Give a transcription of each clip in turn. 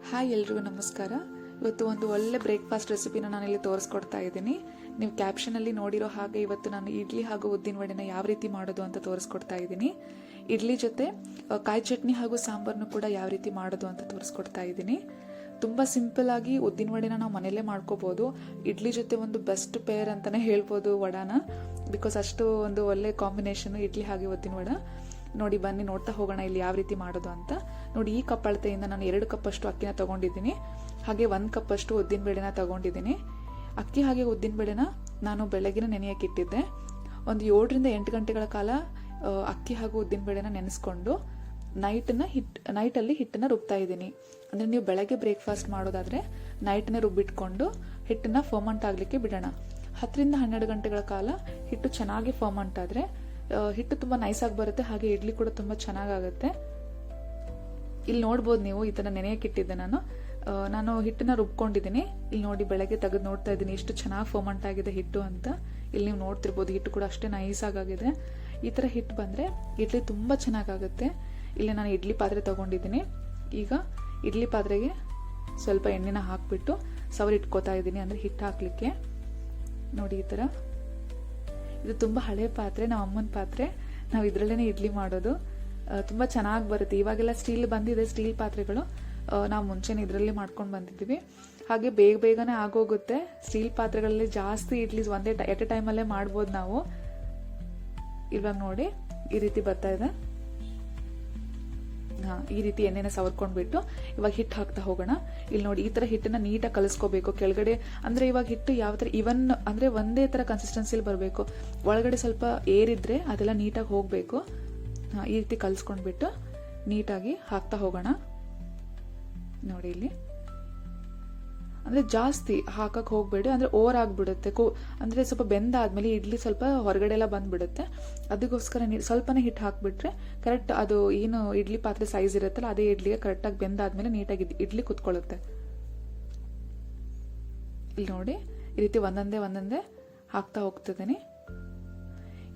Hi ಎಲ್ರಿಗೂ ನಮಸ್ಕಾರ. ಇವತ್ತು ಒಂದು ಒಳ್ಳೆ ಬ್ರೇಕ್ಫಾಸ್ಟ್ ರೆಸಿಪಿನ ನಾನಿಲ್ಲಿ ತೋರಿಸ್ಕೊಡ್ತಾ ಇದ್ದೀನಿ. ನೀವು ಕ್ಯಾಪ್ಷನಲ್ಲಿ ನೋಡಿರೋ ಹಾಗೆ ಇವತ್ತು ನಾನು ಇಡ್ಲಿ ಹಾಗೂ ಉದ್ದಿನ ವಡೆನ ಯಾವ ರೀತಿ ಮಾಡೋದು ಅಂತ ತೋರಿಸ್ಕೊಡ್ತಾ ಇದ್ದೀನಿ. ಇಡ್ಲಿ ಜೊತೆ ಕಾಯಿ ಚಟ್ನಿ ಹಾಗೂ ಸಾಂಬಾರನ್ನು ಕೂಡ ಯಾವ ರೀತಿ ಮಾಡೋದು ಅಂತ ತೋರಿಸ್ಕೊಡ್ತಾ ಇದ್ದೀನಿ. ತುಂಬ ಸಿಂಪಲ್ ಆಗಿ ಉದ್ದಿನ ವಡೆನ ನಾವು ಮನೆಯಲ್ಲೇ ಮಾಡ್ಕೋಬೋದು. ಇಡ್ಲಿ ಜೊತೆ ಒಂದು ಬೆಸ್ಟ್ ಪೇರ್ ಅಂತಲೇ ಹೇಳ್ಬೋದು ವಡಾನ, ಬಿಕಾಸ್ ಅಷ್ಟು ಒಂದು ಒಳ್ಳೆ ಕಾಂಬಿನೇಷನ್ ಇಡ್ಲಿ ಹಾಗೆ ಉದ್ದಿನ ವಡ. ನೋಡಿ ಬನ್ನಿ ನೋಡ್ತಾ ಹೋಗೋಣ ಇಲ್ಲಿ ಯಾವ ರೀತಿ ಮಾಡೋದು ಅಂತ. ನೋಡಿ ಈ ಕಪ್ ಅಳತೆಯಿಂದ ನಾನು 2 ಕಪ್ ಅಷ್ಟು ಅಕ್ಕಿನ ತಗೊಂಡಿದ್ದೀನಿ, ಹಾಗೆ 1 ಕಪ್ ಅಷ್ಟು ಉದ್ದಿನ ಬೇಳೆನ ತಗೊಂಡಿದ್ದೀನಿ. ಅಕ್ಕಿ ಹಾಗೆ ಉದ್ದಿನ ಬೇಳೆನ ನಾನು ಬೆಳಗಿನ ನೆನೆಯಕ್ಕೆ ಇಟ್ಟಿದ್ದೆ. ಒಂದು 7 ರಿಂದ 8 ಗಂಟೆಗಳ ಕಾಲ ಅಕ್ಕಿ ಹಾಗೂ ಉದ್ದಿನ ಬೇಳೆನ ನೆನೆಸ್ಕೊಂಡು ನೈಟಲ್ಲಿ ಹಿಟ್ಟನ್ನ ರುಬ್ತಾ ಇದ್ದೀನಿ. ಅಂದರೆ ನೀವು ಬೆಳಗ್ಗೆ ಬ್ರೇಕ್ಫಾಸ್ಟ್ ಮಾಡೋದಾದರೆ ನೈಟ್ನೇ ರುಬ್ಬಿಟ್ಕೊಂಡು ಹಿಟ್ಟನ್ನ ಫರ್ಮೆಂಟ್ ಆಗಲಿಕ್ಕೆ ಬಿಡೋಣ. 10 ರಿಂದ 12 ಗಂಟೆಗಳ ಕಾಲ ಹಿಟ್ಟು ಚೆನ್ನಾಗಿ ಫರ್ಮೆಂಟ್ ಆದರೆ ಹಿಟ್ಟು ತುಂಬ ನೈಸಾಗಿ ಬರುತ್ತೆ, ಹಾಗೆ ಇಡ್ಲಿ ಕೂಡ ತುಂಬ ಚೆನ್ನಾಗಾಗುತ್ತೆ. ಇಲ್ಲಿ ನೋಡ್ಬೋದು ನೀವು ಈ ಥರ ನೆನೆಯಕ್ಕೆ ಇಟ್ಟಿದ್ದೆ ನಾನು ಹಿಟ್ಟನ್ನ ರುಬ್ಕೊಂಡಿದ್ದೀನಿ. ಇಲ್ಲಿ ನೋಡಿ ಬೆಳಗ್ಗೆ ತೆಗೆದು ನೋಡ್ತಾ ಇದ್ದೀನಿ ಎಷ್ಟು ಚೆನ್ನಾಗಿ ಫರ್ಮೆಂಟ್ ಆಗಿದೆ ಹಿಟ್ಟು ಅಂತ. ಇಲ್ಲಿ ನೀವು ನೋಡ್ತಿರ್ಬೋದು ಹಿಟ್ಟು ಕೂಡ ಅಷ್ಟೇ ನೈಸಾಗಿದೆ. ಈ ಥರ ಹಿಟ್ಟು ಬಂದರೆ ಇಡ್ಲಿ ತುಂಬ ಚೆನ್ನಾಗಾಗುತ್ತೆ. ಇಲ್ಲಿ ನಾನು ಇಡ್ಲಿ ಪಾತ್ರೆ ತಗೊಂಡಿದ್ದೀನಿ. ಈಗ ಇಡ್ಲಿ ಪಾತ್ರೆಗೆ ಸ್ವಲ್ಪ ಎಣ್ಣೆನ ಹಾಕಿಬಿಟ್ಟು ಸವರಿ ಇಟ್ಕೋತಾ ಇದ್ದೀನಿ, ಅಂದರೆ ಹಿಟ್ಟು ಹಾಕಲಿಕ್ಕೆ. ನೋಡಿ ಈ ಥರ. ಇದು ತುಂಬ ಹಳೆ ಪಾತ್ರೆ, ನಮ್ಮ ಅಮ್ಮನ ಪಾತ್ರೆ. ನಾವು ಇದರಲ್ಲೇ ಇಡ್ಲಿ ಮಾಡೋದು. ತುಂಬ ಚೆನ್ನಾಗಿ ಬರುತ್ತೆ. ಇವಾಗೆಲ್ಲ ಸ್ಟೀಲ್ ಬಂದಿದೆ, ಸ್ಟೀಲ್ ಪಾತ್ರೆಗಳು. ನಾವು ಮುಂಚೆನೇ ಇದರಲ್ಲಿ ಮಾಡ್ಕೊಂಡು ಬಂದಿದ್ದೀವಿ. ಹಾಗೆ ಬೇಗನೆ ಆಗೋಗುತ್ತೆ. ಸ್ಟೀಲ್ ಪಾತ್ರೆಗಳಲ್ಲಿ ಜಾಸ್ತಿ ಇಡ್ಲಿ ಒಂದೇ ಎಟ್ ಎ ಟೈಮಲ್ಲೇ ಮಾಡ್ಬೋದು ನಾವು. ಇವಾಗ ನೋಡಿ ಈ ರೀತಿ ಬರ್ತಾ ಇದೆ. ಈ ರೀತಿ ಎಣ್ಣೆನ ಸವರ್ಕೊಂಡ್ಬಿಟ್ಟು ಇವಾಗ ಹಿಟ್ಟು ಹಾಕ್ತಾ ಹೋಗೋಣ. ಇಲ್ಲಿ ನೋಡಿ ಈ ತರ ಹಿಟ್ಟನ್ನ ನೀಟಾಗಿ ಕಲಿಸ್ಕೋಬೇಕು ಕೆಳಗಡೆ. ಅಂದ್ರೆ ಇವಾಗ ಹಿಟ್ಟು ಯಾವ ತರ ಇವನ್ ಅಂದ್ರೆ ಒಂದೇ ತರ ಕನ್ಸಿಸ್ಟೆನ್ಸಿಲಿ ಬರಬೇಕು. ಒಳಗಡೆ ಸ್ವಲ್ಪ ಏರಿದ್ರೆ ಅದೆಲ್ಲ ನೀಟಾಗಿ ಹೋಗ್ಬೇಕು. ಈ ರೀತಿ ಕಲಿಸ್ಕೊಂಡ್ಬಿಟ್ಟು ನೀಟಾಗಿ ಹಾಕ್ತಾ ಹೋಗೋಣ. ನೋಡಿ ಇಲ್ಲಿ ಅಂದ್ರೆ ಜಾಸ್ತಿ ಹಾಕಕ್ ಹೋಗ್ಬೇಡಿ, ಅಂದ್ರೆ ಓವರ್ ಆಗ್ಬಿಡುತ್ತೆ. ಅಂದ್ರೆ ಸ್ವಲ್ಪ ಬೆಂದಾದ್ಮೇಲೆ ಇಡ್ಲಿ ಸ್ವಲ್ಪ ಹೊರಗಡೆ ಎಲ್ಲ ಬಂದ್ಬಿಡುತ್ತೆ. ಅದಕ್ಕೋಸ್ಕರ ಸ್ವಲ್ಪನೇ ಹಿಟ್ಟು ಹಾಕ್ಬಿಟ್ರೆ ಕರೆಕ್ಟ್ ಅದು ಏನು ಇಡ್ಲಿ ಪಾತ್ರೆ ಸೈಜ್ ಇರುತ್ತಲ್ಲ ಅದೇ ಇಡ್ಲಿಗೆ ಕರೆಕ್ಟಾಗಿ ಬೆಂದಾದ್ಮೇಲೆ ನೀಟಾಗಿ ಇಡ್ಲಿ ಕುತ್ಕೊಳ್ಳುತ್ತೆ. ಇಲ್ಲಿ ನೋಡಿ ಈ ರೀತಿ ಒಂದೊಂದೇ ಹಾಕ್ತಾ ಹೋಗ್ತಿದ್ದೀನಿ.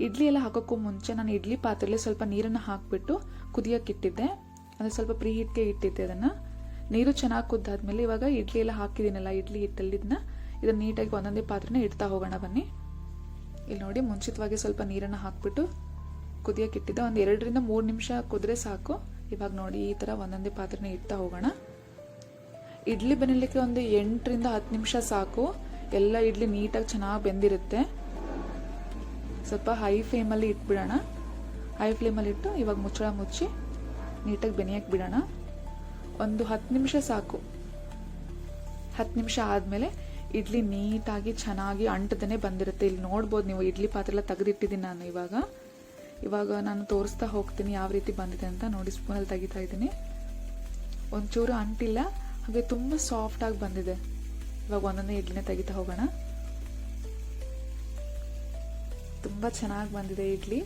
ಇಡ್ಲಿ ಎಲ್ಲ ಹಾಕೋಕ್ಕೂ ಮುಂಚೆ ನಾನು ಇಡ್ಲಿ ಪಾತ್ರೆಯಲ್ಲಿ ಸ್ವಲ್ಪ ನೀರನ್ನು ಹಾಕ್ಬಿಟ್ಟು ಕುದಿಯಕ್ಕಿಟ್ಟಿದ್ದೆ. ಅಂದ್ರೆ ಸ್ವಲ್ಪ ಪ್ರೀ ಹೀಟ್ಗೆ ಇಟ್ಟಿದ್ದೆ. ಅದನ್ನ ನೀರು ಚೆನ್ನಾಗಿ ಕುದ್ದಾದ್ಮೇಲೆ ಇವಾಗ ಇಡ್ಲಿ ಎಲ್ಲ ಹಾಕಿದ್ದೀನಲ್ಲ ಇಡ್ಲಿ ಹಿಟ್ಟಲ್ಲಿ ಇದನ್ನ ನೀಟಾಗಿ ಒಂದೊಂದೇ ಪಾತ್ರೆನ ಇಡ್ತಾ ಹೋಗೋಣ ಬನ್ನಿ. ಇಲ್ಲಿ ನೋಡಿ ಮುಂಚಿತವಾಗಿ ಸ್ವಲ್ಪ ನೀರನ್ನು ಹಾಕ್ಬಿಟ್ಟು ಕುದಿಯಕ್ಕೆ ಇಟ್ಟಿದ್ದೆ. ಒಂದು 2 ರಿಂದ 3 ನಿಮಿಷ ಕುದ್ರೆ ಸಾಕು. ಇವಾಗ ನೋಡಿ ಈ ತರ ಒಂದೊಂದೇ ಪಾತ್ರೆನ ಇಡ್ತಾ ಹೋಗೋಣ. ಇಡ್ಲಿ ಬೆನ್ನಲಿಕ್ಕೆ ಒಂದು 8 ರಿಂದ 10 ನಿಮಿಷ ಸಾಕು. ಎಲ್ಲ ಇಡ್ಲಿ ನೀಟಾಗಿ ಚೆನ್ನಾಗಿ ಬೆಂದಿರುತ್ತೆ. ಸ್ವಲ್ಪ ಹೈ ಫ್ಲೇಮಲ್ಲಿ ಇಟ್ಬಿಡೋಣ. ಹೈ ಫ್ಲೇಮಲ್ಲಿ ಇಟ್ಟು ಇವಾಗ ಮುಚ್ಚಳ ಮುಚ್ಚಿ ನೀಟಾಗಿ ಬೆನೆಯಕ್ಕೆ ಬಿಡೋಣ. ಒಂದು 10 ನಿಮಿಷ ಸಾಕು. 10 ನಿಮಿಷ ಆದ್ಮೇಲೆ ಇಡ್ಲಿ ನೀಟಾಗಿ ಚೆನ್ನಾಗಿ ಅಂಟದೇನೆ ಬಂದಿರುತ್ತೆ. ಇಲ್ಲಿ ನೋಡ್ಬೋದು ನೀವು ಇಡ್ಲಿ ಪಾತ್ರೆ ಎಲ್ಲ ತೆಗೆದಿಟ್ಟಿದ್ದೀನಿ ನಾನು. ಇವಾಗ ನಾನು ತೋರಿಸ್ತಾ ಹೋಗ್ತೀನಿ ಯಾವ ರೀತಿ ಬಂದಿದೆ ಅಂತ. ನೋಡಿ ಸ್ಪೂನಲ್ಲಿ ತೆಗಿತಾ ಇದ್ದೀನಿ. ಒಂಚೂರು ಅಂಟಿಲ್ಲ, ಹಾಗೆ ತುಂಬ ಸಾಫ್ಟ್ ಆಗಿ ಬಂದಿದೆ. ಇವಾಗ ಒಂದೊಂದೇ ಇಡ್ಲಿನ ತೆಗಿತಾ ಹೋಗೋಣ. ತುಂಬ ಚೆನ್ನಾಗಿ ಬಂದಿದೆ ಇಡ್ಲಿ,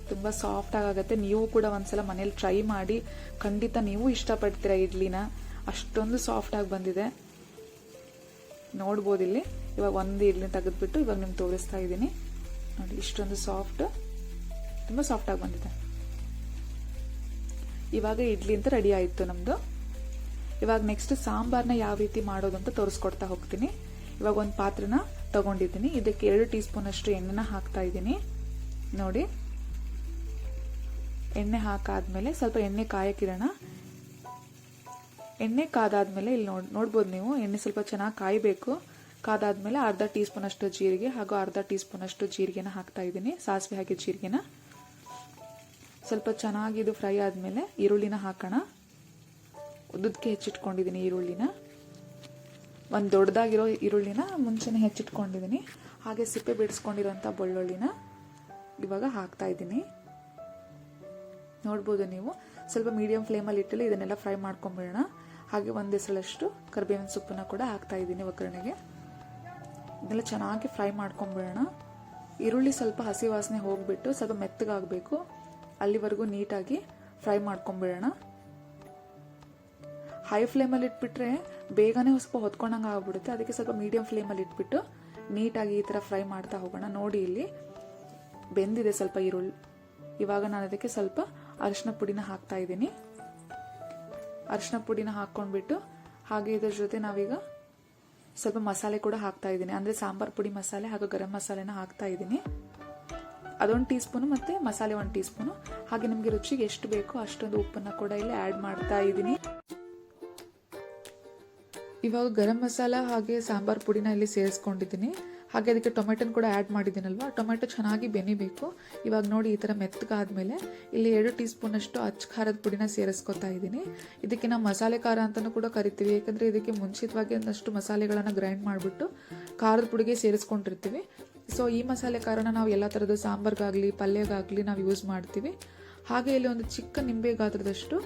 ತುಂಬ ಸಾಫ್ಟ್ ಆಗುತ್ತೆ. ನೀವು ಕೂಡ ಒಂದ್ಸಲ ಮನೇಲಿ ಟ್ರೈ ಮಾಡಿ, ಖಂಡಿತ ನೀವು ಇಷ್ಟಪಡ್ತೀರಾ ಇಡ್ಲಿನ. ಅಷ್ಟೊಂದು ಸಾಫ್ಟ್ ಆಗಿ ಬಂದಿದೆ ನೋಡ್ಬೋದು ಇಲ್ಲಿ. ಇವಾಗ ಒಂದು ಇಡ್ಲಿನ ತೆಗೆದ್ಬಿಟ್ಟು ಇವಾಗ ನಿಮ್ಗೆ ತೋರಿಸ್ತಾ ಇದ್ದೀನಿ. ನೋಡಿ ಇಷ್ಟೊಂದು ತುಂಬ ಸಾಫ್ಟ್ ಆಗಿ ಬಂದಿದೆ. ಇವಾಗ ಇಡ್ಲಿ ಅಂತ ರೆಡಿ ಆಯಿತು ನಮ್ದು. ಇವಾಗ ನೆಕ್ಸ್ಟ್ ಸಾಂಬಾರ್ನ ಯಾವ ರೀತಿ ಮಾಡೋದು ಅಂತ ತೋರಿಸ್ಕೊಡ್ತಾ ಹೋಗ್ತೀನಿ. ಇವಾಗ ಒಂದು ಪಾತ್ರೆನ ತಗೊಂಡಿದ್ದೀನಿ. ಇದಕ್ಕೆ 2 ಟೀ ಸ್ಪೂನ್ ಅಷ್ಟು ಎಣ್ಣೆನ ಹಾಕ್ತಾ ಇದ್ದೀನಿ. ನೋಡಿ ಎಣ್ಣೆ ಹಾಕಾದ್ಮೇಲೆ ಸ್ವಲ್ಪ ಎಣ್ಣೆ ಕಾಯಕ್ಕಿಡೋಣ. ಎಣ್ಣೆ ಕಾದಾದ್ಮೇಲೆ ಇಲ್ಲಿ ನೋಡ್ಬೋದು ನೀವು ಎಣ್ಣೆ ಸ್ವಲ್ಪ ಚೆನ್ನಾಗಿ ಕಾಯಬೇಕು. ಕಾದಾದ್ಮೇಲೆ ಅರ್ಧ ಟೀ ಸ್ಪೂನ್ ಅಷ್ಟು ಜೀರಿಗೆ ಹಾಗೂ ಅರ್ಧ ಟೀ ಸ್ಪೂನ್ ಅಷ್ಟು ಜೀರಿಗೆನ ಹಾಕ್ತಾ ಇದ್ದೀನಿ. ಸಾಸಿವೆ ಹಾಕಿ ಜೀರಿಗೆನ ಸ್ವಲ್ಪ ಚೆನ್ನಾಗಿ ಇದು ಫ್ರೈ ಆದ್ಮೇಲೆ ಈರುಳ್ಳಿನ ಹಾಕೋಣ. ಉದ್ದಕ್ಕೆ ಹೆಚ್ಚಿಟ್ಕೊಂಡಿದ್ದೀನಿ ಈರುಳ್ಳಿನ. ಒಂದು ದೊಡ್ಡದಾಗಿರೋ ಈರುಳ್ಳಿನ ಮುಂಚೆನೆ ಹೆಚ್ಚಿಟ್ಕೊಂಡಿದ್ದೀನಿ. ಹಾಗೆ ಸಿಪ್ಪೆ ಬಿಡಿಸ್ಕೊಂಡಿರೋಂಥ ಬೆಳ್ಳುಳ್ಳಿನ ಇವಾಗ ಹಾಕ್ತಾ ಇದ್ದೀನಿ. ನೋಡ್ಬೋದು ನೀವು. ಸ್ವಲ್ಪ ಮೀಡಿಯಂ ಫ್ಲೇಮಲ್ಲಿ ಇಟ್ಟಲ್ಲಿ ಇದನ್ನೆಲ್ಲ ಫ್ರೈ ಮಾಡ್ಕೊಂಡ್ಬಿಡೋಣ. ಹಾಗೆ 1 ಎಸಳಷ್ಟು ಕರಿಬೇವಿನ ಸೊಪ್ಪನ್ನ ಕೂಡ ಹಾಕ್ತಾ ಇದ್ದೀನಿ ಒಗ್ಗರಣೆಗೆ. ಇದನ್ನೆಲ್ಲ ಚೆನ್ನಾಗಿ ಫ್ರೈ ಮಾಡ್ಕೊಂಡ್ಬಿಡೋಣ. ಈರುಳ್ಳಿ ಸ್ವಲ್ಪ ಹಸಿ ವಾಸನೆ ಹೋಗ್ಬಿಟ್ಟು ಸ್ವಲ್ಪ ಮೆತ್ತಗಾಗಬೇಕು, ಅಲ್ಲಿವರೆಗೂ ನೀಟಾಗಿ ಫ್ರೈ ಮಾಡ್ಕೊಂಡ್ಬಿಡೋಣ. ಹೈ ಫ್ಲೇಮಲ್ಲಿ ಇಟ್ಬಿಟ್ರೆ ಬೇಗನೆ ಸ್ವಲ್ಪ ಹೊತ್ಕೊಂಡಂಗೆ ಆಗ್ಬಿಡುತ್ತೆ. ಅದಕ್ಕೆ ಸ್ವಲ್ಪ ಮೀಡಿಯಂ ಫ್ಲೇಮಲ್ಲಿ ಇಟ್ಬಿಟ್ಟು ನೀಟಾಗಿ ಈ ಥರ ಫ್ರೈ ಮಾಡ್ತಾ ಹೋಗೋಣ. ನೋಡಿ ಇಲ್ಲಿ ಬೆಂದಿದೆ ಸ್ವಲ್ಪ ಈರುಳ್ಳಿ. ಇವಾಗ ನಾನು ಅದಕ್ಕೆ ಸ್ವಲ್ಪ ಅರಿಶಿನ ಪುಡಿನ ಹಾಕ್ತಾ ಇದ್ದೀನಿ. ಅರಿಶಿನ ಪುಡಿನ ಹಾಕ್ಕೊಂಡ್ಬಿಟ್ಟು ಹಾಗೆ ಇದರ ಜೊತೆ ನಾವೀಗ ಸ್ವಲ್ಪ ಮಸಾಲೆ ಕೂಡ ಹಾಕ್ತಾ ಇದ್ದೀನಿ. ಅಂದರೆ ಸಾಂಬಾರ್ ಪುಡಿ ಮಸಾಲೆ ಹಾಗೂ ಗರಂ ಮಸಾಲೆನ ಹಾಕ್ತಾ ಇದ್ದೀನಿ. ಅದೊಂದು ಟೀ ಸ್ಪೂನು ಮತ್ತು ಮಸಾಲೆ 1 ಟೀ ಸ್ಪೂನು. ಹಾಗೆ ನಿಮಗೆ ರುಚಿಗೆ ಎಷ್ಟು ಬೇಕೋ ಅಷ್ಟೊಂದು ಉಪ್ಪನ್ನು ಕೂಡ ಇಲ್ಲಿ ಆ್ಯಡ್ ಮಾಡ್ತಾ ಇದ್ದೀನಿ. ಇವಾಗ ಗರಂ ಮಸಾಲ ಹಾಗೆ ಸಾಂಬಾರ್ ಪುಡಿನ ಇಲ್ಲಿ ಸೇರಿಸ್ಕೊಂಡಿದ್ದೀನಿ. ಹಾಗೆ ಅದಕ್ಕೆ ಟೊಮೆಟೊನ ಕೂಡ ಆ್ಯಡ್ ಮಾಡಿದ್ದೀನಲ್ವ, ಟೊಮೆಟೊ ಚೆನ್ನಾಗಿ ಬೆನಿಬೇಕು. ಇವಾಗ ನೋಡಿ ಈ ಥರ ಮೆತ್ತಗಾದ್ಮೇಲೆ ಇಲ್ಲಿ 2 ಟೀ ಸ್ಪೂನಷ್ಟು ಅಚ್ಚ ಖಾರದ ಪುಡಿನ ಸೇರಿಸ್ಕೊತಾ ಇದ್ದೀನಿ. ಇದಕ್ಕೆ ನಾವು ಮಸಾಲೆ ಖಾರ ಅಂತಲೂ ಕೂಡ ಕರಿತೀವಿ, ಯಾಕಂದರೆ ಇದಕ್ಕೆ ಮುಂಚಿತವಾಗಿ ಒಂದಷ್ಟು ಮಸಾಲೆಗಳನ್ನು ಗ್ರೈಂಡ್ ಮಾಡಿಬಿಟ್ಟು ಖಾರದ ಪುಡಿಗೆ ಸೇರಿಸ್ಕೊಂಡಿರ್ತೀವಿ. ಸೊ ಈ ಮಸಾಲೆ ಖಾರನ ನಾವು ಎಲ್ಲ ಥರದ ಸಾಂಬಾರ್ಗಾಗಲಿ ಪಲ್ಯಗಾಗಲಿ ನಾವು ಯೂಸ್ ಮಾಡ್ತೀವಿ. ಹಾಗೆ ಇಲ್ಲಿ ಒಂದು ಚಿಕ್ಕ ನಿಂಬೆ ಗಾತ್ರದಷ್ಟು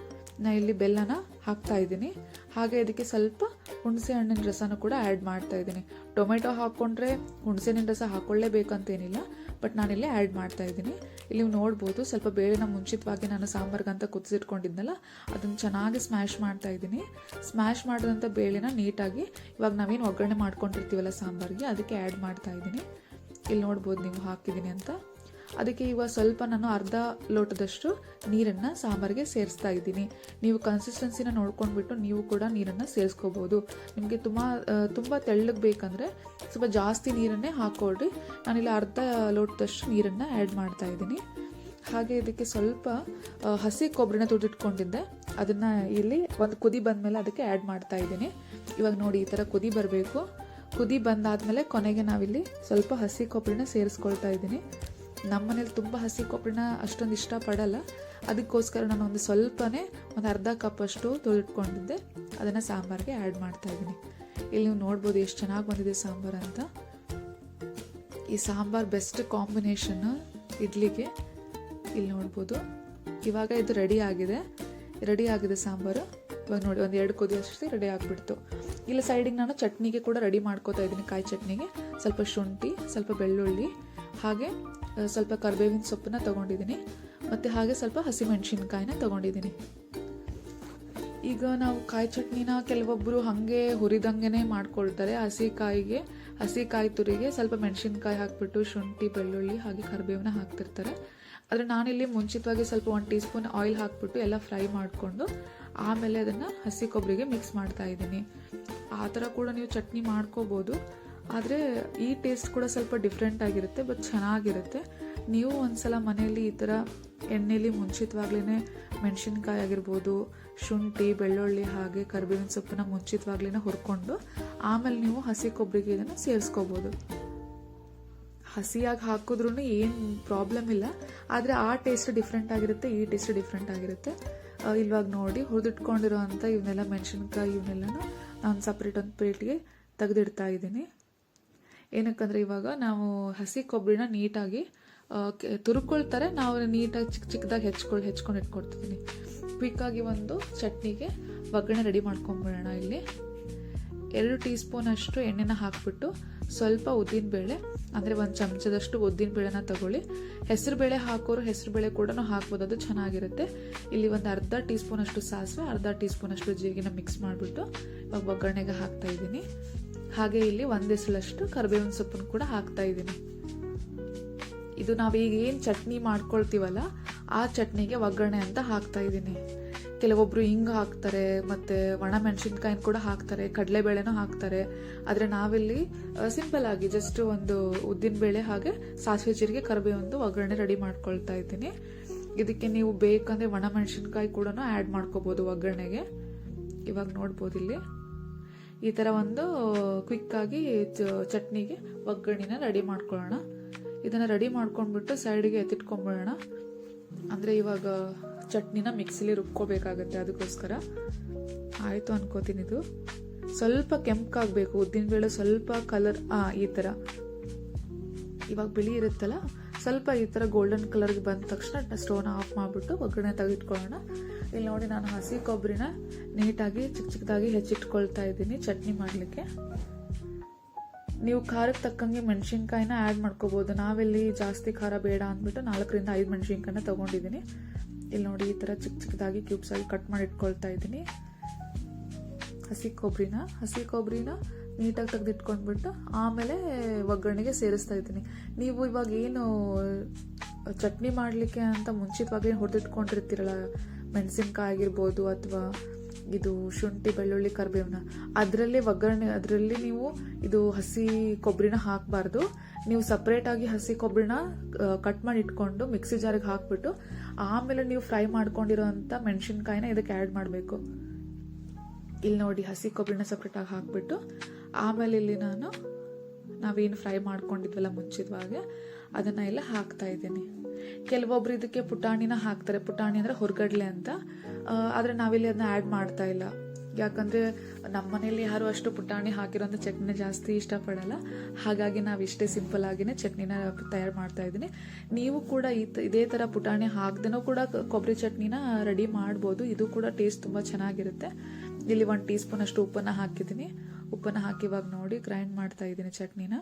ನಾನು ಇಲ್ಲಿ ಬೆಲ್ಲನ ಹಾಕ್ತಾ ಇದ್ದೀನಿ. ಹಾಗೆ ಇದಕ್ಕೆ ಸ್ವಲ್ಪ ಹುಣಸೆ ಹಣ್ಣಿನ ರಸನೂ ಕೂಡ ಆ್ಯಡ್ ಮಾಡ್ತಾ ಇದ್ದೀನಿ. ಟೊಮೆಟೊ ಹಾಕ್ಕೊಂಡ್ರೆ ಹುಣಸೆ ಹಣ್ಣಿನ ರಸ ಹಾಕ್ಕೊಳ್ಳೇಬೇಕಂತೇನಿಲ್ಲ, ಬಟ್ ನಾನಿಲ್ಲಿ ಆ್ಯಡ್ ಮಾಡ್ತಾ ಇದ್ದೀನಿ. ಇಲ್ಲಿ ನೀವು ನೋಡ್ಬೋದು ಸ್ವಲ್ಪ ಬೇಳೆನ ಮುಂಚಿತವಾಗಿ ನಾನು ಸಾಂಬಾರ್ಗಂತ ಕುದಿಸಿಟ್ಕೊಂಡಿದ್ನಲ್ಲ, ಅದನ್ನು ಚೆನ್ನಾಗಿ ಸ್ಮ್ಯಾಶ್ ಮಾಡ್ತಾ ಇದ್ದೀನಿ. ಸ್ಮ್ಯಾಶ್ ಮಾಡಿದಂಥ ಬೇಳೆನ ನೀಟಾಗಿ ಇವಾಗ ನಾವೇನು ಒಗ್ಗರಣೆ ಮಾಡ್ಕೊಂಡಿರ್ತೀವಲ್ಲ ಸಾಂಬಾರಿಗೆ, ಅದಕ್ಕೆ ಆ್ಯಡ್ ಮಾಡ್ತಾ ಇದ್ದೀನಿ. ಇಲ್ಲಿ ನೋಡ್ಬೋದು ನೀವು ಹಾಕಿದ್ದೀನಿ ಅಂತ. ಅದಕ್ಕೆ ಇವಾಗ ಸ್ವಲ್ಪ ನಾನು ಅರ್ಧ ಲೋಟದಷ್ಟು ನೀರನ್ನು ಸಾಂಬಾರಿಗೆ ಸೇರಿಸ್ತಾ ಇದ್ದೀನಿ. ನೀವು ಕನ್ಸಿಸ್ಟೆನ್ಸಿನ ನೋಡ್ಕೊಂಡ್ಬಿಟ್ಟು ನೀವು ಕೂಡ ನೀರನ್ನು ಸೇರಿಸ್ಕೋಬೋದು. ನಿಮಗೆ ತುಂಬ ತೆಳ್ಳಗೆ ಬೇಕಂದರೆ ಸ್ವಲ್ಪ ಜಾಸ್ತಿ ನೀರನ್ನೇ ಹಾಕ್ಕೊಳ್ರಿ. ನಾನಿಲ್ಲಿ ಅರ್ಧ ಲೋಟದಷ್ಟು ನೀರನ್ನು ಆ್ಯಡ್ ಮಾಡ್ತಾ ಇದ್ದೀನಿ. ಹಾಗೆ ಇದಕ್ಕೆ ಸ್ವಲ್ಪ ಹಸಿ ಕೊಬ್ಬರಿನ ತುರಿದಿಟ್ಕೊಂಡಿದ್ದೆ, ಅದನ್ನು ಇಲ್ಲಿ ಒಂದು ಕುದಿ ಬಂದಮೇಲೆ ಅದಕ್ಕೆ ಆ್ಯಡ್ ಮಾಡ್ತಾ ಇದ್ದೀನಿ. ಇವಾಗ ನೋಡಿ ಈ ಥರ ಕುದಿ ಬರಬೇಕು. ಕುದಿ ಬಂದಾದಮೇಲೆ ಕೊನೆಗೆ ನಾವಿಲ್ಲಿ ಸ್ವಲ್ಪ ಹಸಿ ಕೊಬ್ಬರಿನ ಸೇರಿಸ್ಕೊಳ್ತಾ ಇದ್ದೀನಿ. ನಮ್ಮ ಮನೇಲಿ ತುಂಬ ಹಸಿ ಕೊಬ್ಬರಿನ ಅಷ್ಟೊಂದು ಇಷ್ಟಪಡಲ್ಲ, ಅದಕ್ಕೋಸ್ಕರ ನಾನು ಒಂದು ಅರ್ಧ ಕಪ್ಪಷ್ಟು ತೊಳೆದಿಟ್ಕೊಂಡಿದ್ದೆ, ಅದನ್ನು ಸಾಂಬಾರಿಗೆ ಆ್ಯಡ್ ಮಾಡ್ತಾ ಇದ್ದೀನಿ. ಇಲ್ಲಿ ನೀವು ನೋಡ್ಬೋದು ಎಷ್ಟು ಚೆನ್ನಾಗಿ ಬಂದಿದೆ ಸಾಂಬಾರು ಅಂತ. ಈ ಸಾಂಬಾರು ಬೆಸ್ಟ್ ಕಾಂಬಿನೇಷನ್ನು ಇಡ್ಲಿಗೆ. ಇಲ್ಲಿ ನೋಡ್ಬೋದು ಇವಾಗ ಇದು ರೆಡಿ ಆಗಿದೆ ಸಾಂಬಾರು. ಇವಾಗ ನೋಡಿ ಒಂದು 2 ಕುದಿ ಅಷ್ಟೇ ರೆಡಿ ಆಗಿಬಿಡ್ತು. ಇಲ್ಲಿ ಸೈಡಿಗೆ ನಾನು ಚಟ್ನಿಗೆ ಕೂಡ ರೆಡಿ ಮಾಡ್ಕೋತಾ ಇದ್ದೀನಿ. ಕಾಯಿ ಚಟ್ನಿಗೆ ಸ್ವಲ್ಪ ಶುಂಠಿ, ಸ್ವಲ್ಪ ಬೆಳ್ಳುಳ್ಳಿ, ಹಾಗೆ ಸ್ವಲ್ಪ ಕರಿಬೇವಿನ ಸೊಪ್ಪನ್ನ ತೊಗೊಂಡಿದ್ದೀನಿ, ಮತ್ತು ಹಾಗೆ ಸ್ವಲ್ಪ ಹಸಿಮೆಣಸಿನ್ಕಾಯಿನ ತೊಗೊಂಡಿದ್ದೀನಿ. ಈಗ ನಾವು ಕಾಯಿ ಚಟ್ನಿನ ಕೆಲವೊಬ್ಬರು ಹಾಗೆ ಹುರಿದಂಗೆ ಮಾಡ್ಕೊಳ್ತಾರೆ. ಹಸಿ ಕಾಯಿ ತುರಿಗೆ ಸ್ವಲ್ಪ ಮೆಣಸಿನ್ಕಾಯಿ ಹಾಕ್ಬಿಟ್ಟು ಶುಂಠಿ, ಬೆಳ್ಳುಳ್ಳಿ ಹಾಗೆ ಕರಿಬೇವನ್ನ ಹಾಕ್ತಿರ್ತಾರೆ. ಆದರೆ ನಾನಿಲ್ಲಿ ಮುಂಚಿತವಾಗಿ ಸ್ವಲ್ಪ 1 ಟೀ ಸ್ಪೂನ್ ಆಯಿಲ್ ಹಾಕ್ಬಿಟ್ಟು ಎಲ್ಲ ಫ್ರೈ ಮಾಡಿಕೊಂಡು ಆಮೇಲೆ ಅದನ್ನು ಹಸಿ ಕೊಬ್ಬರಿಗೆ ಮಿಕ್ಸ್ ಮಾಡ್ತಾ ಇದ್ದೀನಿ. ಆ ಥರ ಕೂಡ ನೀವು ಚಟ್ನಿ ಮಾಡ್ಕೋಬೋದು, ಆದರೆ ಈ ಟೇಸ್ಟ್ ಕೂಡ ಸ್ವಲ್ಪ ಡಿಫ್ರೆಂಟ್ ಆಗಿರುತ್ತೆ, ಬಟ್ ಚೆನ್ನಾಗಿರುತ್ತೆ. ನೀವು ಒಂದ್ಸಲ ಮನೆಯಲ್ಲಿ ಈ ಥರ ಎಣ್ಣೆಲಿ ಮುಂಚಿತವಾಗ್ಲೇ ಮೆಣಸಿನ್ಕಾಯಿ ಆಗಿರ್ಬೋದು, ಶುಂಠಿ, ಬೆಳ್ಳುಳ್ಳಿ ಹಾಗೆ ಕರಿಬೇವಿನ ಸೊಪ್ಪನ್ನ ಮುಂಚಿತವಾಗ್ಲೇ ಹುರ್ಕೊಂಡು ಆಮೇಲೆ ನೀವು ಹಸಿ ಕೊಬ್ಬರಿಗೆ ಇದನ್ನು ಸೇರಿಸ್ಕೋಬೋದು. ಹಸಿಯಾಗಿ ಹಾಕಿದ್ರೂ ಏನು ಪ್ರಾಬ್ಲಮ್ ಇಲ್ಲ, ಆದರೆ ಆ ಟೇಸ್ಟ್ ಡಿಫ್ರೆಂಟ್ ಆಗಿರುತ್ತೆ, ಈ ಟೇಸ್ಟ್ ಡಿಫ್ರೆಂಟ್ ಆಗಿರುತ್ತೆ. ಇವಾಗ ನೋಡಿ ಹುರಿದಿಟ್ಕೊಂಡಿರೋ ಅಂಥ ಇವನ್ನೆಲ್ಲ ಮೆಣಸಿನ್ಕಾಯಿ ಇವನ್ನೆಲ್ಲನೂ ನಾನು ಸಪ್ರೇಟ್ ಒಂದು ಪ್ಲೇಟ್ಗೆ ತೆಗೆದಿಡ್ತಾ ಇದ್ದೀನಿ. ಏನಕ್ಕಂದರೆ ಇವಾಗ ನಾವು ಹಸಿ ಕೊಬ್ಬರಿನ ನೀಟಾಗಿ ತುರ್ಕೊಳ್ತಾರೆ, ನಾವು ನೀಟಾಗಿ ಚಿಕ್ಕದಾಗಿ ಹೆಚ್ಕೊಂಡು ಇಟ್ಕೊಡ್ತಿದ್ದೀನಿ. ಕ್ವಿಕ್ಕಾಗಿ ಒಂದು ಚಟ್ನಿಗೆ ಒಗ್ಗರಣೆ ರೆಡಿ ಮಾಡ್ಕೊಂಬಿಡೋಣ. ಇಲ್ಲಿ 2 ಟೀ ಸ್ಪೂನ್ ಅಷ್ಟು ಎಣ್ಣೆನ ಹಾಕ್ಬಿಟ್ಟು ಸ್ವಲ್ಪ ಉದ್ದಿನಬೇಳೆ, ಅಂದರೆ 1 ಚಮಚದಷ್ಟು ಉದ್ದಿನಬೇಳೆನ ತಗೊಳ್ಳಿ. ಹೆಸರುಬೇಳೆ ಹಾಕೋರು ಹೆಸರುಬೇಳೆ ಕೂಡ ಹಾಕ್ಬೋದು, ಅದು ಚೆನ್ನಾಗಿರುತ್ತೆ. ಇಲ್ಲಿ ಒಂದು ಅರ್ಧ ಟೀ ಸ್ಪೂನ್ ಅಷ್ಟು ಸಾಸಿವೆ, ಅರ್ಧ ಟೀ ಸ್ಪೂನ್ ಅಷ್ಟು ಜೀರಿಗೆನ ಮಿಕ್ಸ್ ಮಾಡಿಬಿಟ್ಟು ಇವಾಗ ಒಗ್ಗರಣೆಗೆ ಹಾಕ್ತಾ ಇದ್ದೀನಿ. ಹಾಗೆ ಇಲ್ಲಿ 1 ಎಸಳಷ್ಟು ಕರಿಬೇವಿನ ಸೊಪ್ಪನ್ನು ಕೂಡ ಹಾಕ್ತಾ ಇದ್ದೀನಿ. ಇದು ನಾವೀಗ ಏನು ಚಟ್ನಿ ಮಾಡ್ಕೊಳ್ತೀವಲ್ಲ ಆ ಚಟ್ನಿಗೆ ಒಗ್ಗರಣೆ ಅಂತ ಹಾಕ್ತಾ ಇದ್ದೀನಿ. ಕೆಲವೊಬ್ರು ಹಿಂಗೆ ಹಾಕ್ತಾರೆ, ಮತ್ತು ಒಣ ಮೆಣಸಿನ್ಕಾಯಿನ ಕೂಡ ಹಾಕ್ತಾರೆ, ಕಡಲೆಬೇಳೆನೂ ಹಾಕ್ತಾರೆ. ಆದರೆ ನಾವಿಲ್ಲಿ ಸಿಂಪಲ್ ಆಗಿ ಜಸ್ಟ್ ಒಂದು ಉದ್ದಿನಬೇಳೆ ಹಾಗೆ ಸಾಸಿವೆ, ಜೀರಿಗೆ, ಕರಿಬೇವೊಂದು ಒಗ್ಗರಣೆ ರೆಡಿ ಮಾಡ್ಕೊಳ್ತಾ ಇದ್ದೀನಿ. ಇದಕ್ಕೆ ನೀವು ಬೇಕಂದರೆ ಒಣ ಮೆಣಸಿನ್ಕಾಯಿ ಕೂಡ ಆ್ಯಡ್ ಮಾಡ್ಕೋಬೋದು ಒಗ್ಗರಣೆಗೆ. ಇವಾಗ ನೋಡ್ಬೋದು ಇಲ್ಲಿ ಈ ಥರ ಒಂದು ಕ್ವಿಕ್ಕಾಗಿ ಚಟ್ನಿಗೆ ಒಗ್ಗರಣೆನ ರೆಡಿ ಮಾಡ್ಕೊಳ್ಳೋಣ. ಇದನ್ನು ರೆಡಿ ಮಾಡ್ಕೊಂಡ್ಬಿಟ್ಟು ಸೈಡಿಗೆ ಎತ್ತಿಟ್ಕೊಂಡ್ಬಿಡೋಣ. ಅಂದರೆ ಇವಾಗ ಚಟ್ನಿನ ಮಿಕ್ಸಿಲಿ ರುಬ್ಕೋಬೇಕಾಗತ್ತೆ, ಅದಕ್ಕೋಸ್ಕರ. ಆಯಿತು ಅನ್ಕೋತೀನಿ. ಇದು ಸ್ವಲ್ಪ ಕೆಂಪಗಾಗಬೇಕು, ಉದ್ದಿನಬೇಳೆ ಸ್ವಲ್ಪ ಕಲರ್ ಈ ಥರ ಇವಾಗ ಬಿಳಿ ಇರುತ್ತಲ್ಲ, ಸ್ವಲ್ಪ ಈ ಥರ ಗೋಲ್ಡನ್ ಕಲರ್ಗೆ ಬಂದ ತಕ್ಷಣ ಸ್ಟೋವ್ನ ಆಫ್ ಮಾಡಿಬಿಟ್ಟು ಒಗ್ಗರಣೆ ತೆಗೆದಿಟ್ಕೊಳ್ಳೋಣ. ಇಲ್ಲಿ ನೋಡಿ ನಾನು ಹಸಿ ಕೊಬ್ಬರಿನ ನೀಟಾಗಿ ಚಿಕ್ಕದಾಗಿ ಹೆಚ್ಚಿಟ್ಕೊಳ್ತಾ ಇದ್ದೀನಿ ಚಟ್ನಿ ಮಾಡಲಿಕ್ಕೆ. ನೀವು ಖಾರಕ್ಕೆ ತಕ್ಕಂಗೆ ಮೆಣಸಿನ್ಕಾಯಿನ ಆ್ಯಡ್ ಮಾಡ್ಕೋಬೋದು. ನಾವಿಲ್ಲಿ ಜಾಸ್ತಿ ಖಾರ ಬೇಡ ಅಂದ್ಬಿಟ್ಟು 4 ರಿಂದ 5 ಮೆಣಸಿನ್ಕಾಯಿನ ತೊಗೊಂಡಿದ್ದೀನಿ. ಇಲ್ಲಿ ನೋಡಿ ಈ ಥರ ಚಿಕ್ಕದಾಗಿ ಕ್ಯೂಬ್ಸ್ ಆಗಿ ಕಟ್ ಮಾಡಿ ಇಟ್ಕೊಳ್ತಾ ಇದ್ದೀನಿ. ಹಸಿ ಕೊಬ್ಬರಿನ ನೀಟಾಗಿ ತೆಗೆದಿಟ್ಕೊಂಡ್ಬಿಟ್ಟು ಆಮೇಲೆ ಒಗ್ಗರಣೆಗೆ ಸೇರಿಸ್ತಾ ಇದ್ದೀನಿ. ನೀವು ಇವಾಗ ಏನು ಚಟ್ನಿ ಮಾಡಲಿಕ್ಕೆ ಅಂತ ಮುಂಚಿತವಾಗಿ ಹುರಿದಿಟ್ಕೊಂಡಿರ್ತೀರಲ್ಲ, ಮೆಣಸಿನ್ಕಾಯಿ ಆಗಿರ್ಬೋದು ಅಥವಾ ಇದು ಶುಂಠಿ ಬೆಳ್ಳುಳ್ಳಿ ಕರಿಬೇವನ್ನ ಅದರಲ್ಲಿ ಒಗ್ಗರಣೆ, ಅದರಲ್ಲಿ ನೀವು ಇದು ಹಸಿ ಕೊಬ್ಬರಿನ ಹಾಕಬಾರ್ದು. ನೀವು ಸಪ್ರೇಟಾಗಿ ಹಸಿ ಕೊಬ್ಬರಿನ ಕಟ್ ಮಾಡಿ ಇಟ್ಕೊಂಡು ಮಿಕ್ಸಿ ಜಾರಿಗೆ ಹಾಕ್ಬಿಟ್ಟು ಆಮೇಲೆ ನೀವು ಫ್ರೈ ಮಾಡ್ಕೊಂಡಿರೋಂಥ ಮೆಣಸಿನ್ಕಾಯಿನ ಇದಕ್ಕೆ ಆ್ಯಡ್ ಮಾಡಬೇಕು. ಇಲ್ಲಿ ನೋಡಿ, ಹಸಿ ಕೊಬ್ಬರಿನ ಸಪ್ರೇಟಾಗಿ ಹಾಕ್ಬಿಟ್ಟು ಆಮೇಲೆ ಇಲ್ಲಿ ನಾವೇನು ಫ್ರೈ ಮಾಡ್ಕೊಂಡಿದ್ವಲ್ಲ ಮುಂಚಿತವಾಗೆ ಅದನ್ನು ಎಲ್ಲ ಹಾಕ್ತಾ ಇದ್ದೀನಿ. ಕೆಲವೊಬ್ರು ಇದಕ್ಕೆ ಪುಟಾಣಿನ ಹಾಕ್ತಾರೆ, ಪುಟಾಣಿ ಅಂದರೆ ಹೊರಗಡ್ಲೆ ಅಂತ. ಆದರೆ ನಾವಿಲ್ಲಿ ಅದನ್ನ ಆ್ಯಡ್ ಮಾಡ್ತಾ ಇಲ್ಲ, ಯಾಕಂದರೆ ನಮ್ಮ ಮನೇಲಿ ಯಾರು ಅಷ್ಟು ಪುಟಾಣಿ ಹಾಕಿರೋಂಥ ಚಟ್ನಿನ ಜಾಸ್ತಿ ಇಷ್ಟಪಡಲ್ಲ. ಹಾಗಾಗಿ ನಾವು ಇಷ್ಟೇ ಸಿಂಪಲ್ ಆಗಿನೇ ಚಟ್ನಿನ ತಯಾರು ಮಾಡ್ತಾ ಇದ್ದೀನಿ. ನೀವು ಕೂಡ ಇದೇ ಥರ ಪುಟಾಣಿ ಹಾಕ್ದೇನೂ ಕೂಡ ಕೊಬ್ಬರಿ ಚಟ್ನಿನ ರೆಡಿ ಮಾಡ್ಬೋದು. ಇದು ಕೂಡ ಟೇಸ್ಟ್ ತುಂಬ ಚೆನ್ನಾಗಿರುತ್ತೆ. ಇಲ್ಲಿ 1 ಟೀ ಸ್ಪೂನ್ ಅಷ್ಟು ಉಪ್ಪನ್ನು ಹಾಕಿದ್ದೀನಿ. ಉಪ್ಪನ್ನು ಹಾಕಿ ಇವಾಗ ನೋಡಿ ಗ್ರೈಂಡ್ ಮಾಡ್ತಾ ಇದ್ದೀನಿ ಚಟ್ನಿನ.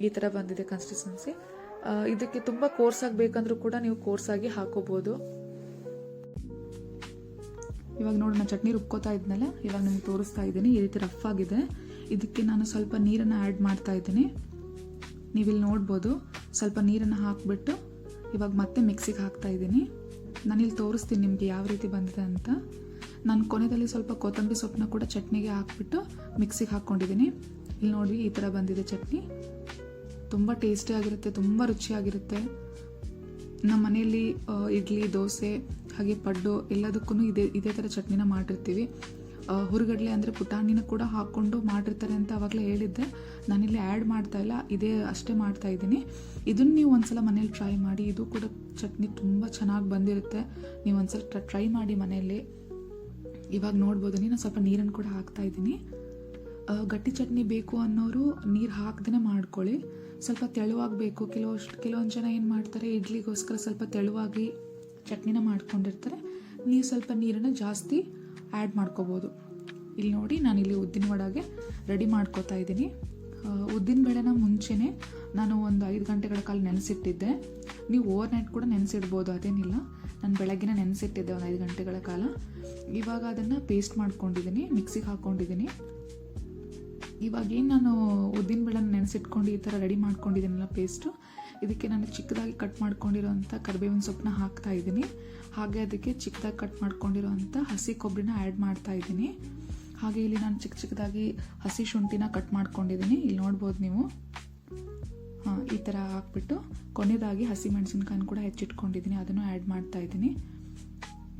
ಈ ಥರ ಬಂದಿದೆ ಕನ್ಸಿಸ್ಟೆನ್ಸಿ. ಇದಕ್ಕೆ ತುಂಬ ಕೋರ್ಸಾಗಿ ಬೇಕಂದ್ರೂ ಕೂಡ ನೀವು ಕೋರ್ಸಾಗಿ ಹಾಕೋಬೋದು. ಇವಾಗ ನೋಡಿ, ನಾನು ಚಟ್ನಿ ರುಬ್ಕೋತಾ ಇದ್ನಲ್ಲ, ಇವಾಗ ನಿಮ್ಗೆ ತೋರಿಸ್ತಾ ಇದ್ದೀನಿ. ಈ ರೀತಿ ರಫ್ ಆಗಿದೆ. ಇದಕ್ಕೆ ನಾನು ಸ್ವಲ್ಪ ನೀರನ್ನು ಆ್ಯಡ್ ಮಾಡ್ತಾ ಇದ್ದೀನಿ. ನೀವಿಲ್ಲಿ ನೋಡ್ಬೋದು, ಸ್ವಲ್ಪ ನೀರನ್ನು ಹಾಕಿಬಿಟ್ಟು ಇವಾಗ ಮತ್ತೆ ಮಿಕ್ಸಿಗೆ ಹಾಕ್ತಾ ಇದ್ದೀನಿ. ನಾನಿಲ್ಲಿ ತೋರಿಸ್ತೀನಿ ನಿಮಗೆ ಯಾವ ರೀತಿ ಬಂದಿದೆ ಅಂತ. ನಾನು ಕೊನೆಯಲ್ಲಿ ಸ್ವಲ್ಪ ಕೊತ್ತಂಬರಿ ಸೊಪ್ಪನ್ನ ಕೂಡ ಚಟ್ನಿಗೆ ಹಾಕ್ಬಿಟ್ಟು ಮಿಕ್ಸಿಗೆ ಹಾಕ್ಕೊಂಡಿದ್ದೀನಿ. ಇಲ್ಲಿ ನೋಡಿ, ಈ ಥರ ಬಂದಿದೆ ಚಟ್ನಿ. ತುಂಬ ಟೇಸ್ಟಿಯಾಗಿರುತ್ತೆ, ತುಂಬ ರುಚಿಯಾಗಿರುತ್ತೆ. ನಮ್ಮ ಮನೆಯಲ್ಲಿ ಇಡ್ಲಿ, ದೋಸೆ ಹಾಗೆ ಪಡ್ಡು ಎಲ್ಲದಕ್ಕೂ ಇದೇ ಥರ ಚಟ್ನಿನ ಮಾಡಿರ್ತೀವಿ. ಹುರುಗಡ್ಲೆ ಅಂದರೆ ಪುಟಾಣಿನ ಕೂಡ ಹಾಕ್ಕೊಂಡು ಮಾಡಿರ್ತಾರೆ ಅಂತ ಆವಾಗಲೇ ಹೇಳಿದ್ದೆ. ನಾನಿಲ್ಲಿ ಆ್ಯಡ್ ಮಾಡ್ತಾ ಇಲ್ಲ, ಇದೇ ಅಷ್ಟೇ ಮಾಡ್ತಾ ಇದ್ದೀನಿ. ಇದನ್ನು ನೀವು ಒಂದ್ಸಲ ಮನೇಲಿ ಟ್ರೈ ಮಾಡಿ. ಇದು ಕೂಡ ಚಟ್ನಿ ತುಂಬ ಚೆನ್ನಾಗಿ ಬಂದಿರುತ್ತೆ. ನೀವು ಒಂದ್ಸಲ ಟ್ರೈ ಮಾಡಿ ಮನೆಯಲ್ಲಿ. ಇವಾಗ ನೋಡ್ಬೋದು, ನಾನು ಸ್ವಲ್ಪ ನೀರನ್ನು ಕೂಡ ಹಾಕ್ತಾ ಇದ್ದೀನಿ. ಗಟ್ಟಿ ಚಟ್ನಿ ಬೇಕು ಅನ್ನೋರು ನೀರು ಹಾಕ್ದೇ ಮಾಡ್ಕೊಳ್ಳಿ. ಸ್ವಲ್ಪ ತೆಳುವಾಗಬೇಕು. ಕೆಲವೊಂದು ಜನ ಏನು ಮಾಡ್ತಾರೆ, ಇಡ್ಲಿಗೋಸ್ಕರ ಸ್ವಲ್ಪ ತೆಳುವಾಗಿ ಚಟ್ನಿನ ಮಾಡ್ಕೊಂಡಿರ್ತಾರೆ. ನೀವು ಸ್ವಲ್ಪ ನೀರನ್ನು ಜಾಸ್ತಿ ಆ್ಯಡ್ ಮಾಡ್ಕೋಬೋದು. ಇಲ್ಲಿ ನೋಡಿ, ನಾನಿಲ್ಲಿ ಉದ್ದಿನ ವಡೆಗೆ ರೆಡಿ ಮಾಡ್ಕೋತಾ ಇದ್ದೀನಿ. ಉದ್ದಿನ ಬೇಳೆನ ಮುಂಚೆನೇ ನಾನು ಒಂದು 5 ಗಂಟೆಗಳ ಕಾಲ ನೆನೆಸಿಟ್ಟಿದ್ದೆ. ನೀವು ಓವರ್ನೈಟ್ ಕೂಡ ನೆನೆಸಿಡ್ಬೋದು, ಅದೇನಿಲ್ಲ. ನಾನು ಬೆಳಗ್ಗೆನೇ ನೆನೆಸಿಟ್ಟಿದ್ದೆ ಒಂದು 5 ಗಂಟೆಗಳ ಕಾಲ. ಇವಾಗ ಅದನ್ನು ಪೇಸ್ಟ್ ಮಾಡ್ಕೊಂಡಿದ್ದೀನಿ, ಮಿಕ್ಸಿಗೆ ಹಾಕ್ಕೊಂಡಿದ್ದೀನಿ. ಇವಾಗೇನು ನಾನು ಉದ್ದಿನ ಬೇಳೆನ ನೆನೆಸಿಟ್ಕೊಂಡು ಈ ಥರ ರೆಡಿ ಮಾಡ್ಕೊಂಡಿದ್ದೀನಲ್ಲ ಪೇಸ್ಟು, ಇದಕ್ಕೆ ನಾನು ಚಿಕ್ಕದಾಗಿ ಕಟ್ ಮಾಡ್ಕೊಂಡಿರೋಂಥ ಕರಿಬೇವಿನ ಸೊಪ್ಪನ್ನ ಹಾಕ್ತಾ ಇದ್ದೀನಿ. ಹಾಗೆ ಅದಕ್ಕೆ ಚಿಕ್ಕದಾಗಿ ಕಟ್ ಮಾಡ್ಕೊಂಡಿರೋಂಥ ಹಸಿ ಕೊಬ್ಬರಿನ ಆ್ಯಡ್ ಮಾಡ್ತಾ ಇದ್ದೀನಿ. ಹಾಗೆ ಇಲ್ಲಿ ನಾನು ಚಿಕ್ಕದಾಗಿ ಹಸಿ ಶುಂಠಿನ ಕಟ್ ಮಾಡ್ಕೊಂಡಿದ್ದೀನಿ. ಇಲ್ಲಿ ನೋಡ್ಬೋದು ನೀವು. ಈ ಥರ ಹಾಕ್ಬಿಟ್ಟು ಕೊನೆಯದಾಗಿ ಹಸಿ ಮೆಣಸಿನ್ಕಾಯಿನ ಕೂಡ ಹೆಚ್ಚಿಟ್ಕೊಂಡಿದ್ದೀನಿ, ಅದನ್ನು ಆ್ಯಡ್ ಮಾಡ್ತಾ ಇದ್ದೀನಿ.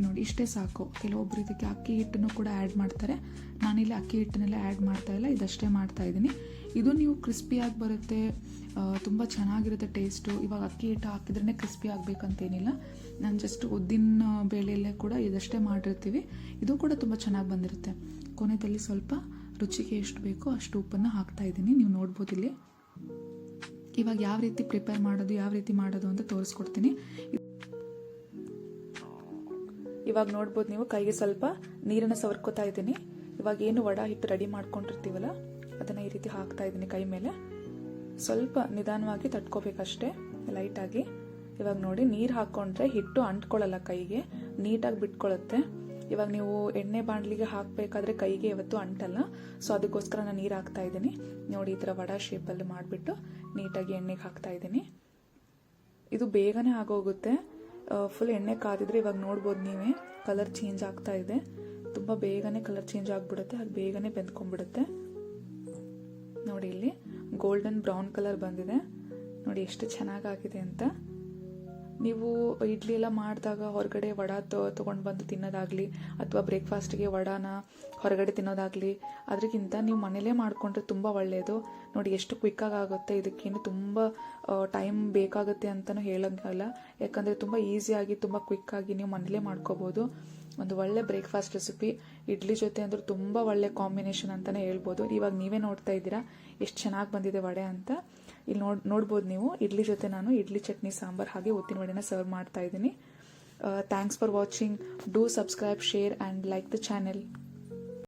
ನೋಡಿ, ಇಷ್ಟೇ ಸಾಕು. ಕೆಲವೊಬ್ರು ಇದಕ್ಕೆ ಅಕ್ಕಿ ಹಿಟ್ಟನ್ನು ಕೂಡ ಆ್ಯಡ್ ಮಾಡ್ತಾರೆ. ನಾನಿಲ್ಲಿ ಅಕ್ಕಿ ಹಿಟ್ಟನ್ನೆಲ್ಲ ಆ್ಯಡ್ ಮಾಡ್ತಾ ಇಲ್ಲ, ಇದಷ್ಟೇ ಮಾಡ್ತಾ ಇದ್ದೀನಿ. ಇದು ನೀವು ಕ್ರಿಸ್ಪಿಯಾಗಿ ಬರುತ್ತೆ, ತುಂಬ ಚೆನ್ನಾಗಿರುತ್ತೆ ಟೇಸ್ಟು. ಇವಾಗ ಅಕ್ಕಿ ಹಿಟ್ಟು ಹಾಕಿದ್ರೇ ಕ್ರಿಸ್ಪಿ ಆಗಬೇಕಂತೇನಿಲ್ಲ. ನಾನು ಜಸ್ಟ್ ಉದ್ದಿನ ಬೇಳೆಯಲ್ಲೇ ಕೂಡ ಇದಷ್ಟೇ ಮಾಡಿರ್ತೀವಿ. ಇದು ಕೂಡ ತುಂಬ ಚೆನ್ನಾಗಿ ಬಂದಿರುತ್ತೆ. ಕೊನೆಯಲ್ಲಿ ಸ್ವಲ್ಪ ರುಚಿಗೆ ಎಷ್ಟು ಬೇಕೋ ಅಷ್ಟು ಉಪ್ಪನ್ನು ಹಾಕ್ತಾ ಇದ್ದೀನಿ. ನೀವು ನೋಡ್ಬೋದು ಇಲ್ಲಿ. ಇವಾಗ ಯಾವ ರೀತಿ ಪ್ರಿಪೇರ್ ಮಾಡೋದು, ಯಾವ ರೀತಿ ಮಾಡೋದು ಅಂತ ತೋರಿಸ್ಕೊಡ್ತೀನಿ. ಇವಾಗ ನೋಡ್ಬೋದು ನೀವು, ಕೈಗೆ ಸ್ವಲ್ಪ ನೀರನ್ನು ಸವರ್ಕೋತಾ ಇದ್ದೀನಿ. ಇವಾಗ ಏನು ವಡಾ ಹಿಟ್ಟು ರೆಡಿ ಮಾಡ್ಕೊಂಡಿರ್ತೀವಲ್ಲ ಅದನ್ನು ಈ ರೀತಿ ಹಾಕ್ತಾ ಇದ್ದೀನಿ ಕೈ ಮೇಲೆ. ಸ್ವಲ್ಪ ನಿಧಾನವಾಗಿ ತಟ್ಕೋಬೇಕಷ್ಟೇ, ಲೈಟಾಗಿ. ಇವಾಗ ನೋಡಿ, ನೀರು ಹಾಕ್ಕೊಂಡ್ರೆ ಹಿಟ್ಟು ಅಂಟ್ಕೊಳ್ಳಲ್ಲ ಕೈಗೆ, ನೀಟಾಗಿ ಬಿಟ್ಕೊಳ್ಳುತ್ತೆ. ಇವಾಗ ನೀವು ಎಣ್ಣೆ ಬಾಣಲಿಗೆ ಹಾಕಬೇಕಾದ್ರೆ ಕೈಗೆ ಯಾವತ್ತೂ ಅಂಟಲ್ಲ. ಸೊ ಅದಕ್ಕೋಸ್ಕರ ನಾನು ನೀರು ಹಾಕ್ತಾ ಇದ್ದೀನಿ. ನೋಡಿ, ಈ ಥರ ವಡಾ ಶೇಪಲ್ಲಿ ಮಾಡಿಬಿಟ್ಟು ನೀಟಾಗಿ ಎಣ್ಣೆಗೆ ಹಾಕ್ತಾ ಇದ್ದೀನಿ. ಇದು ಬೇಗನೆ ಆಗೋಗುತ್ತೆ. ಫುಲ್ ಎಣ್ಣೆ ಕಾದಿದ್ರೆ ಇವಾಗ ನೋಡ್ಬೋದು ನೀವೇ, ಕಲರ್ ಚೇಂಜ್ ಆಗ್ತಾ ಇದೆ. ತುಂಬ ಬೇಗನೆ ಕಲರ್ ಚೇಂಜ್ ಆಗಿಬಿಡುತ್ತೆ, ಅದು ಬೇಗನೆ ಬೆಂದ್ಕೊಂಡ್ಬಿಡುತ್ತೆ. ನೋಡಿ, ಇಲ್ಲಿ ಗೋಲ್ಡನ್ ಬ್ರೌನ್ ಕಲರ್ ಬಂದಿದೆ. ನೋಡಿ ಎಷ್ಟು ಚೆನ್ನಾಗಾಗಿದೆ ಅಂತ. ನೀವು ಇಡ್ಲಿ ಎಲ್ಲ ಮಾಡಿದಾಗ ಹೊರಗಡೆ ವಡಾ ತೊಗೊಂಡು ಬಂದು ತಿನ್ನೋದಾಗಲಿ ಅಥವಾ ಬ್ರೇಕ್ಫಾಸ್ಟಿಗೆ ವಡಾನ ಹೊರಗಡೆ ತಿನ್ನೋದಾಗಲಿ, ಅದಕ್ಕಿಂತ ನೀವು ಮನೇಲೇ ಮಾಡಿಕೊಂಡ್ರೆ ತುಂಬ ಒಳ್ಳೆಯದು. ನೋಡಿ ಎಷ್ಟು ಕ್ವಿಕ್ಕಾಗಿ ಆಗುತ್ತೆ. ಇದಕ್ಕೇನು ತುಂಬ ಟೈಮ್ ಬೇಕಾಗುತ್ತೆ ಅಂತಲೂ ಹೇಳೋಂಗಲ್ಲ, ಯಾಕಂದರೆ ತುಂಬ ಈಸಿಯಾಗಿ ತುಂಬ ಕ್ವಿಕ್ಕಾಗಿ ನೀವು ಮನೇಲೇ ಮಾಡ್ಕೋಬೋದು. ಒಂದು ಒಳ್ಳೆ ಬ್ರೇಕ್ಫಾಸ್ಟ್ ರೆಸಿಪಿ. ಇಡ್ಲಿ ಜೊತೆ ಅಂದ್ರೆ ತುಂಬ ಒಳ್ಳೆ ಕಾಂಬಿನೇಷನ್ ಅಂತಲೇ ಹೇಳ್ಬೋದು. ಇವಾಗ ನೀವೇ ನೋಡ್ತಾ ಇದ್ದೀರಾ ಎಷ್ಟು ಚೆನ್ನಾಗಿ ಬಂದಿದೆ ವಡೆ ಅಂತ. ಇಲ್ಲಿ ನೋಡ್ಬೋದು ನೀವು, ಇಡ್ಲಿ ಜೊತೆ ನಾನು ಇಡ್ಲಿ ಚಟ್ನಿ ಸಾಂಬಾರ್ ಹಾಗೆ ಉದ್ದಿನ ವಡೆನ ಸರ್ವ್ ಮಾಡ್ತಾ ಇದ್ದೀನಿ. Thanks for watching. Do subscribe, share and like the channel.